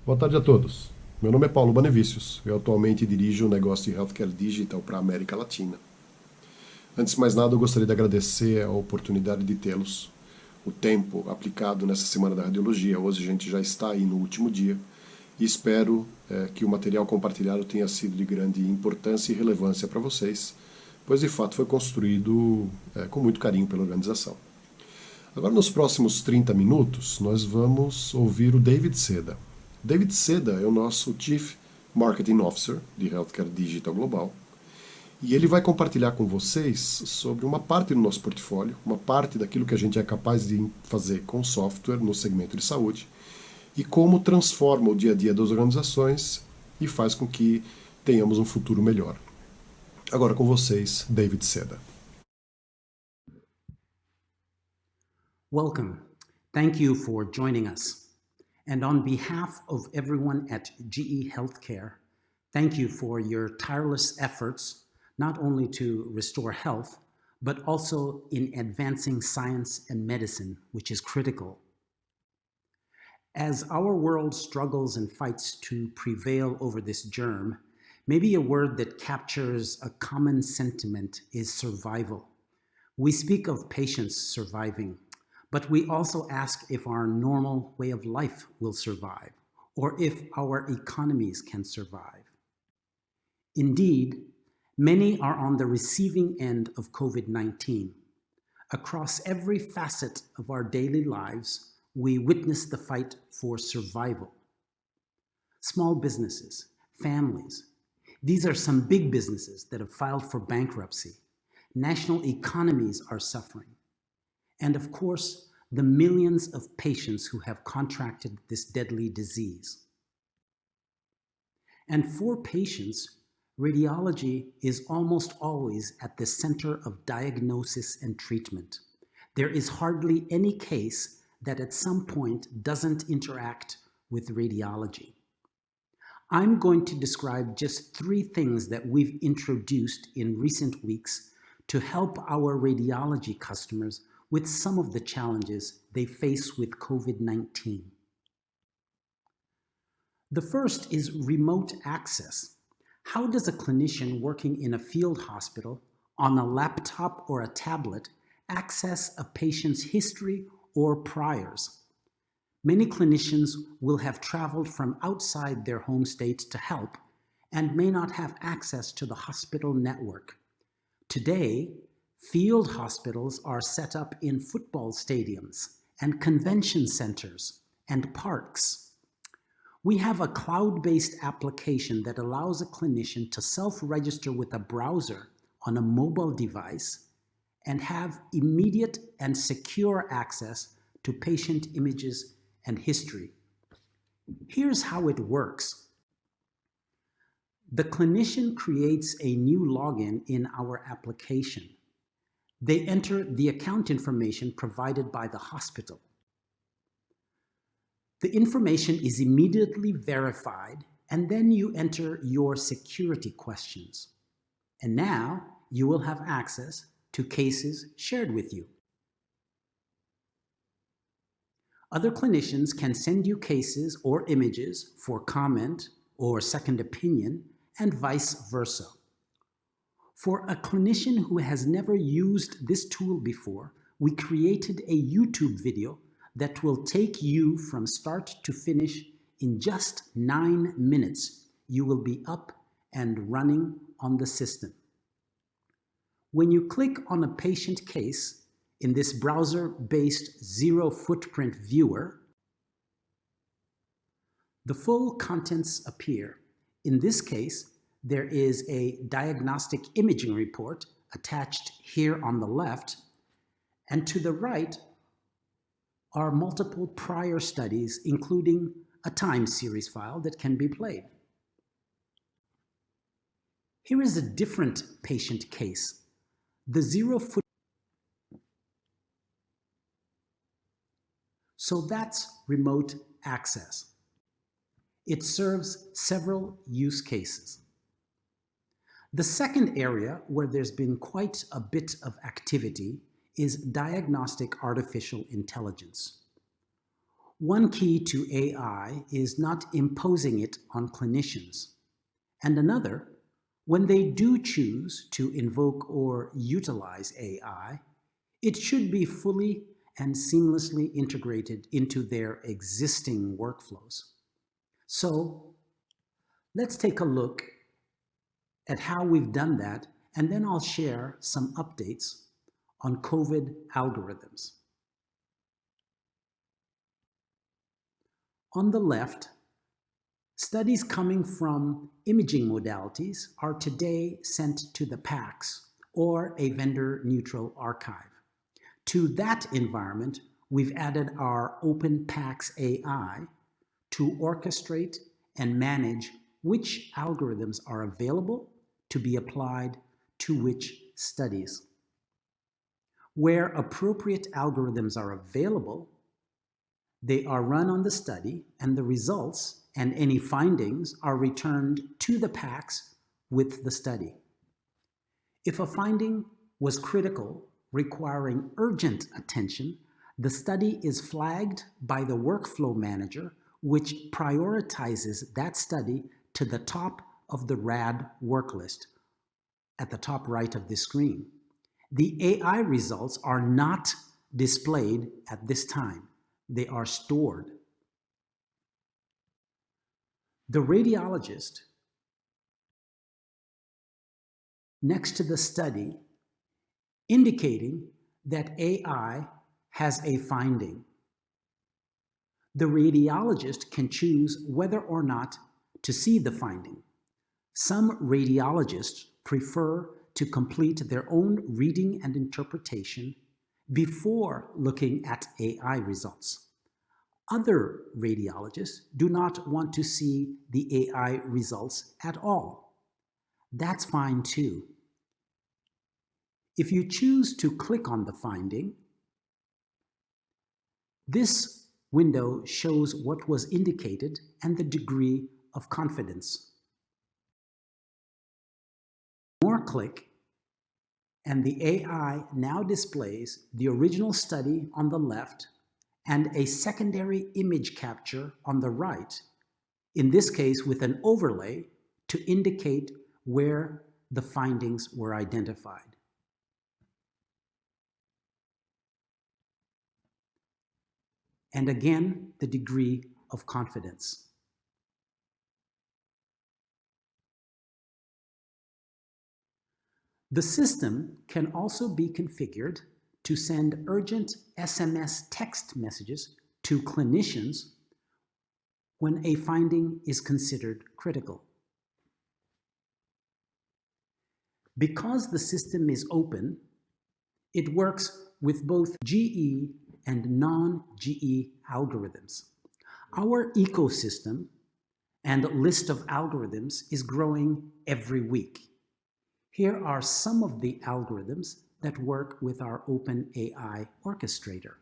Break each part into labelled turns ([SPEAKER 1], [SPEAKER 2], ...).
[SPEAKER 1] Boa tarde a todos. Meu nome é Paulo Banevicius. Eu atualmente dirijo o negócio de Healthcare Digital para a América Latina. Antes de mais nada, eu gostaria de agradecer a oportunidade de tê-los, o tempo aplicado nessa Semana da Radiologia. Hoje a gente já está aí no último dia e espero que o material compartilhado tenha sido de grande importância e relevância para vocês, pois de fato foi construído com muito carinho pela organização. Agora, nos próximos 30 minutos, nós vamos ouvir o David Seda. David Seda é o nosso Chief Marketing Officer de Healthcare Digital Global e ele vai compartilhar com vocês sobre uma parte do nosso portfólio, uma parte daquilo que a gente é capaz de fazer com software no segmento de saúde e como transforma o dia a dia das organizações e faz com que tenhamos um futuro melhor. Agora com vocês, David Seda.
[SPEAKER 2] Welcome. Thank you for joining us. And on behalf of everyone at GE Healthcare, thank you for your tireless efforts, not only to restore health, but also in advancing science and medicine, which is critical. As our world struggles and fights to prevail over this germ, maybe a word that captures a common sentiment is survival. We speak of patients surviving, but we also ask if our normal way of life will survive, or if our economies can survive. Indeed, many are on the receiving end of COVID-19. Across every facet of our daily lives, we witness the fight for survival. Small businesses, families, these are some big businesses that have filed for bankruptcy. National economies are suffering. And of course, the millions of patients who have contracted this deadly disease. And for patients, radiology is almost always at the center of diagnosis and treatment. There is hardly any case that at some point doesn't interact with radiology. I'm going to describe just 3 things that we've introduced in recent weeks to help our radiology customers with some of the challenges they face with COVID-19. The first is remote access. How does a clinician working in a field hospital on a laptop or a tablet access a patient's history or priors? Many clinicians will have traveled from outside their home state to help and may not have access to the hospital network. Today, field hospitals are set up in football stadiums and convention centers and parks. We have a cloud-based application that allows a clinician to self-register with a browser on a mobile device and have immediate and secure access to patient images and history. Here's how it works. The clinician creates a new login in our application. They enter the account information provided by the hospital. The information is immediately verified, and then you enter your security questions. And now you will have access to cases shared with you. Other clinicians can send you cases or images for comment or second opinion, and vice versa. For a clinician who has never used this tool before, we created a YouTube video that will take you from start to finish in just 9 minutes. You will be up and running on the system. When you click on a patient case in this browser-based zero-footprint viewer, the full contents appear. In this case, there is a diagnostic imaging report attached here on the left, and to the right are multiple prior studies, including a time series file that can be played. Here is a different patient case. The zero-foot. So that's remote access. It serves several use cases. The second area where there's been quite a bit of activity is diagnostic artificial intelligence. One key to AI is not imposing it on clinicians, and another, when they do choose to invoke or utilize AI, it should be fully and seamlessly integrated into their existing workflows. So let's take a look at how we've done that, and then I'll share some updates on COVID algorithms. On the left, studies coming from imaging modalities are today sent to the PACS, or a vendor-neutral archive. To that environment, we've added our Open PACS AI to orchestrate and manage which algorithms are available to be applied to which studies. Where appropriate algorithms are available, they are run on the study, and the results and any findings are returned to the PACS with the study. If a finding was critical, requiring urgent attention, the study is flagged by the workflow manager, which prioritizes that study to the top of the RAD work list at the top right of the screen. The AI results are not displayed at this time. They are stored. The radiologist next to the study indicating that AI has a finding. The radiologist can choose whether or not to see the finding. Some radiologists prefer to complete their own reading and interpretation before looking at AI results. Other radiologists do not want to see the AI results at all. That's fine too. If you choose to click on the finding, this window shows what was indicated and the degree of confidence. More click, and the AI now displays the original study on the left and a secondary image capture on the right, in this case with an overlay to indicate where the findings were identified. And again, the degree of confidence. The system can also be configured to send urgent SMS text messages to clinicians when a finding is considered critical. Because the system is open, it works with both GE and non-GE algorithms. Our ecosystem and list of algorithms is growing every week. Here are some of the algorithms that work with our OpenAI orchestrator.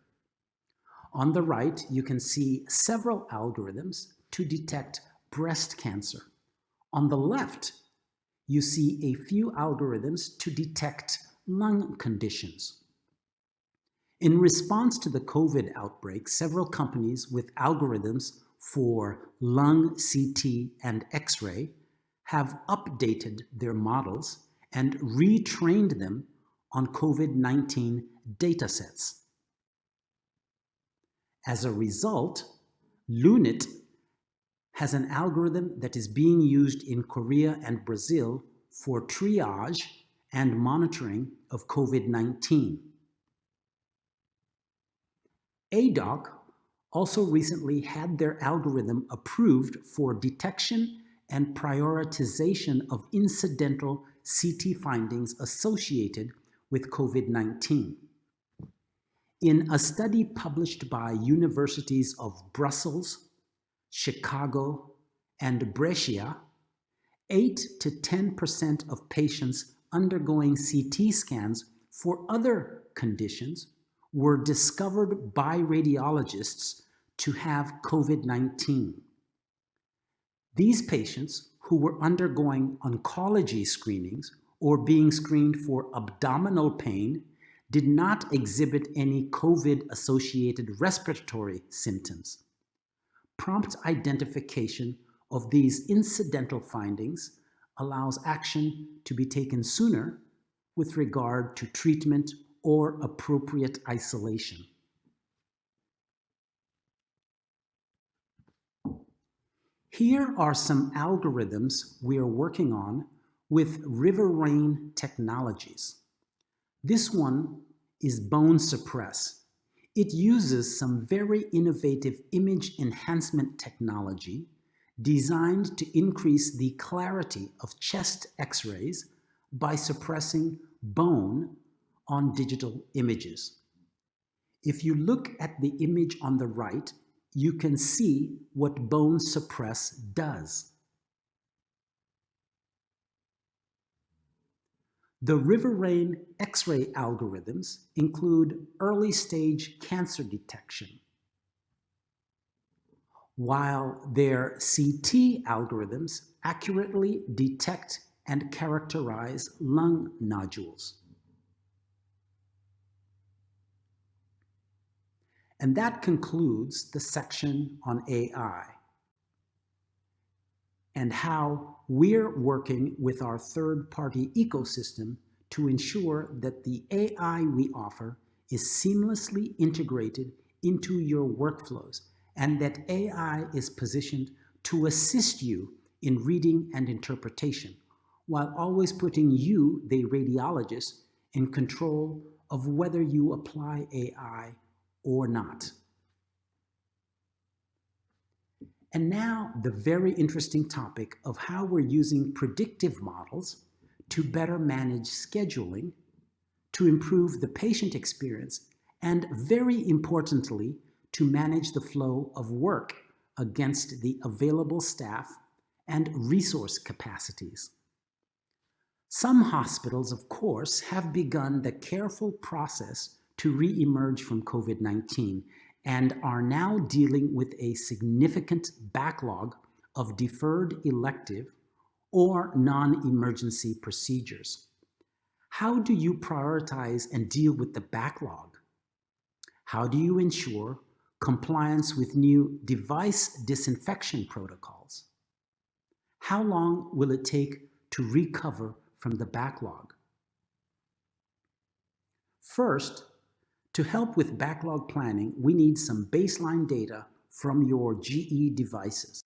[SPEAKER 2] On the right, you can see several algorithms to detect breast cancer. On the left, you see a few algorithms to detect lung conditions. In response to the COVID outbreak, several companies with algorithms for lung CT and X-ray have updated their models and retrained them on COVID-19 datasets. As a result, Lunit has an algorithm that is being used in Korea and Brazil for triage and monitoring of COVID-19. ADOC also recently had their algorithm approved for detection and prioritization of incidental CT findings associated with COVID-19. In a study published by universities of Brussels, Chicago, and Brescia, 8 to 10% of patients undergoing CT scans for other conditions were discovered by radiologists to have COVID-19. These patients who were undergoing oncology screenings or being screened for abdominal pain did not exhibit any COVID-associated respiratory symptoms. Prompt identification of these incidental findings allows action to be taken sooner with regard to treatment or appropriate isolation. Here are some algorithms we are working on with River Rain Technologies. This one is Bone Suppress. It uses some very innovative image enhancement technology designed to increase the clarity of chest X-rays by suppressing bone on digital images. If you look at the image on the right, you can see what Bone Suppress does. The River Rain X-ray algorithms include early-stage cancer detection, while their CT algorithms accurately detect and characterize lung nodules. And that concludes the section on AI and how we're working with our third-party ecosystem to ensure that the AI we offer is seamlessly integrated into your workflows and that AI is positioned to assist you in reading and interpretation, while always putting you, the radiologist, in control of whether you apply AI or not. And now the very interesting topic of how we're using predictive models to better manage scheduling, to improve the patient experience, and very importantly, to manage the flow of work against the available staff and resource capacities. Some hospitals, of course, have begun the careful process to re-emerge from COVID-19 and are now dealing with a significant backlog of deferred elective or non-emergency procedures. How do you prioritize and deal with the backlog? How do you ensure compliance with new device disinfection protocols? How long will it take to recover from the backlog? First, to help with backlog planning, we need some baseline data from your GE devices.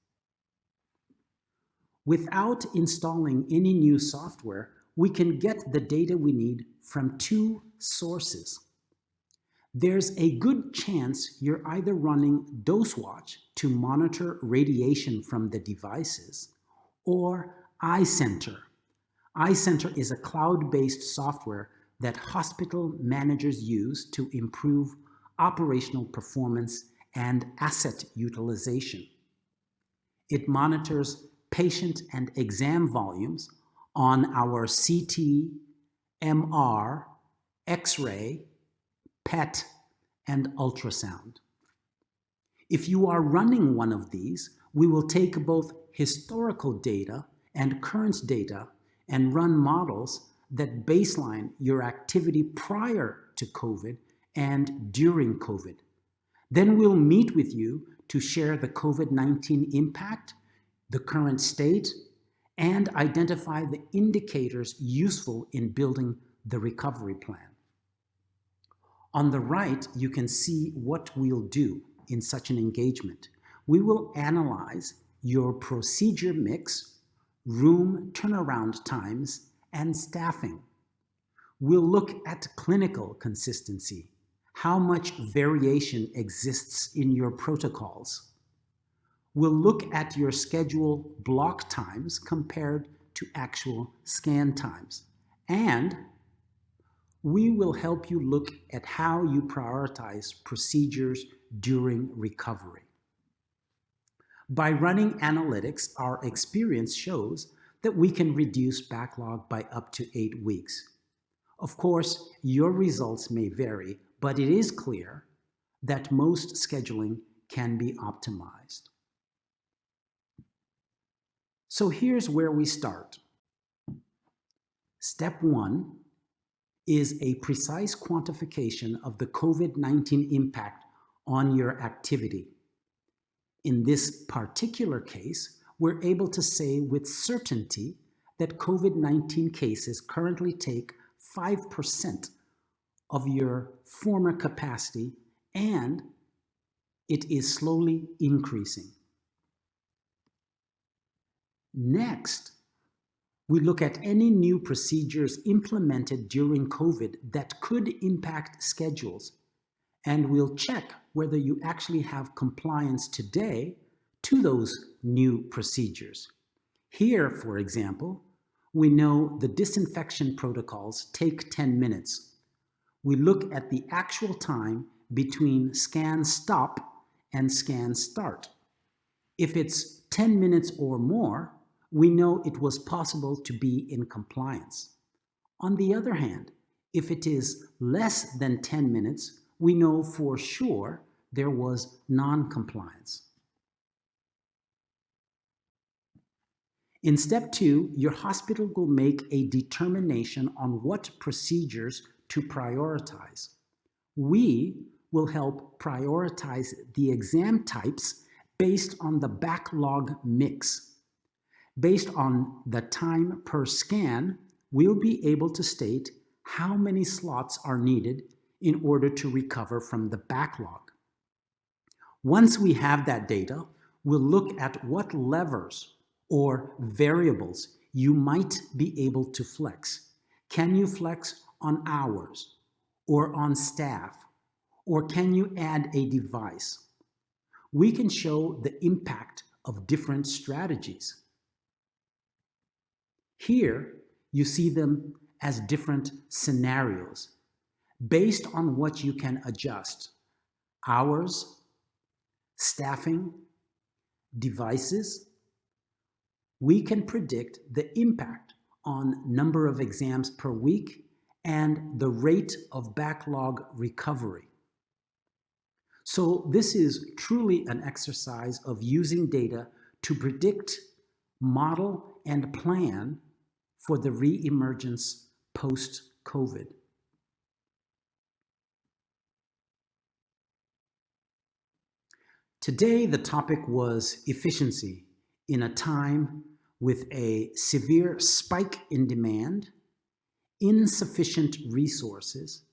[SPEAKER 2] Without installing any new software, we can get the data we need from two sources. There's a good chance you're either running DoseWatch to monitor radiation from the devices or iCenter. iCenter is a cloud-based software that hospital managers use to improve operational performance and asset utilization. It monitors patient and exam volumes on our CT, MR, X-ray, PET, and ultrasound. If you are running one of these, we will take both historical data and current data and run models that baseline your activity prior to COVID and during COVID. Then we'll meet with you to share the COVID-19 impact, the current state, and identify the indicators useful in building the recovery plan. On the right, you can see what we'll do in such an engagement. We will analyze your procedure mix, room turnaround times, and staffing. We'll look at clinical consistency, how much variation exists in your protocols. We'll look at your schedule block times compared to actual scan times. And we will help you look at how you prioritize procedures during recovery. By running analytics, our experience shows that we can reduce backlog by up to 8 weeks. Of course, your results may vary, but it is clear that most scheduling can be optimized. So here's where we start. Step 1 is a precise quantification of the COVID-19 impact on your activity. In this particular case, we're able to say with certainty that COVID-19 cases currently take 5% of your former capacity, and it is slowly increasing. Next, we look at any new procedures implemented during COVID that could impact schedules, and we'll check whether you actually have compliance today to those new procedures. Here, for example, we know the disinfection protocols take 10 minutes. We look at the actual time between scan stop and scan start. If it's 10 minutes or more, we know it was possible to be in compliance. On the other hand, if it is less than 10 minutes, we know for sure there was non-compliance. In step 2, your hospital will make a determination on what procedures to prioritize. We will help prioritize the exam types based on the backlog mix. Based on the time per scan, we'll be able to state how many slots are needed in order to recover from the backlog. Once we have that data, we'll look at what levers or variables you might be able to flex. Can you flex on hours or on staff? Or can you add a device? We can show the impact of different strategies. Here, you see them as different scenarios based on what you can adjust: hours, staffing, devices. We can predict the impact on number of exams per week and the rate of backlog recovery. So this is truly an exercise of using data to predict, model, and plan for the re-emergence post-COVID. Today, the topic was efficiency in a time with a severe spike in demand, insufficient resources,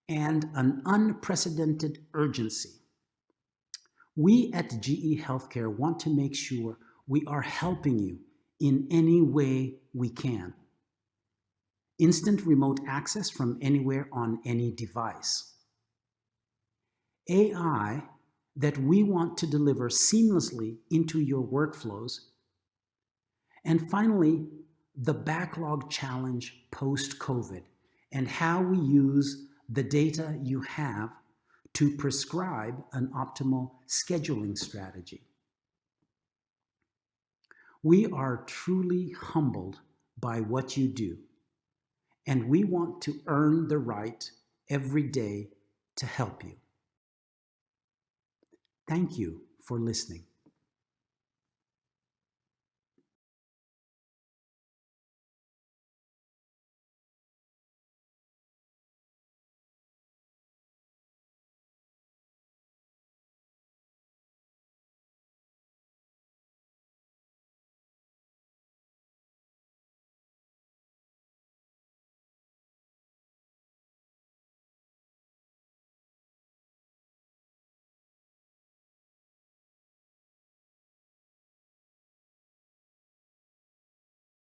[SPEAKER 2] and an unprecedented urgency. We at GE Healthcare want to make sure we are helping you in any way we can. Instant remote access from anywhere on any device. AI that we want to deliver seamlessly into your workflows. And finally, the backlog challenge post-COVID and how we use the data you have to prescribe an optimal scheduling strategy. We are truly humbled by what you do, and we want to earn the right every day to help you. Thank you for listening.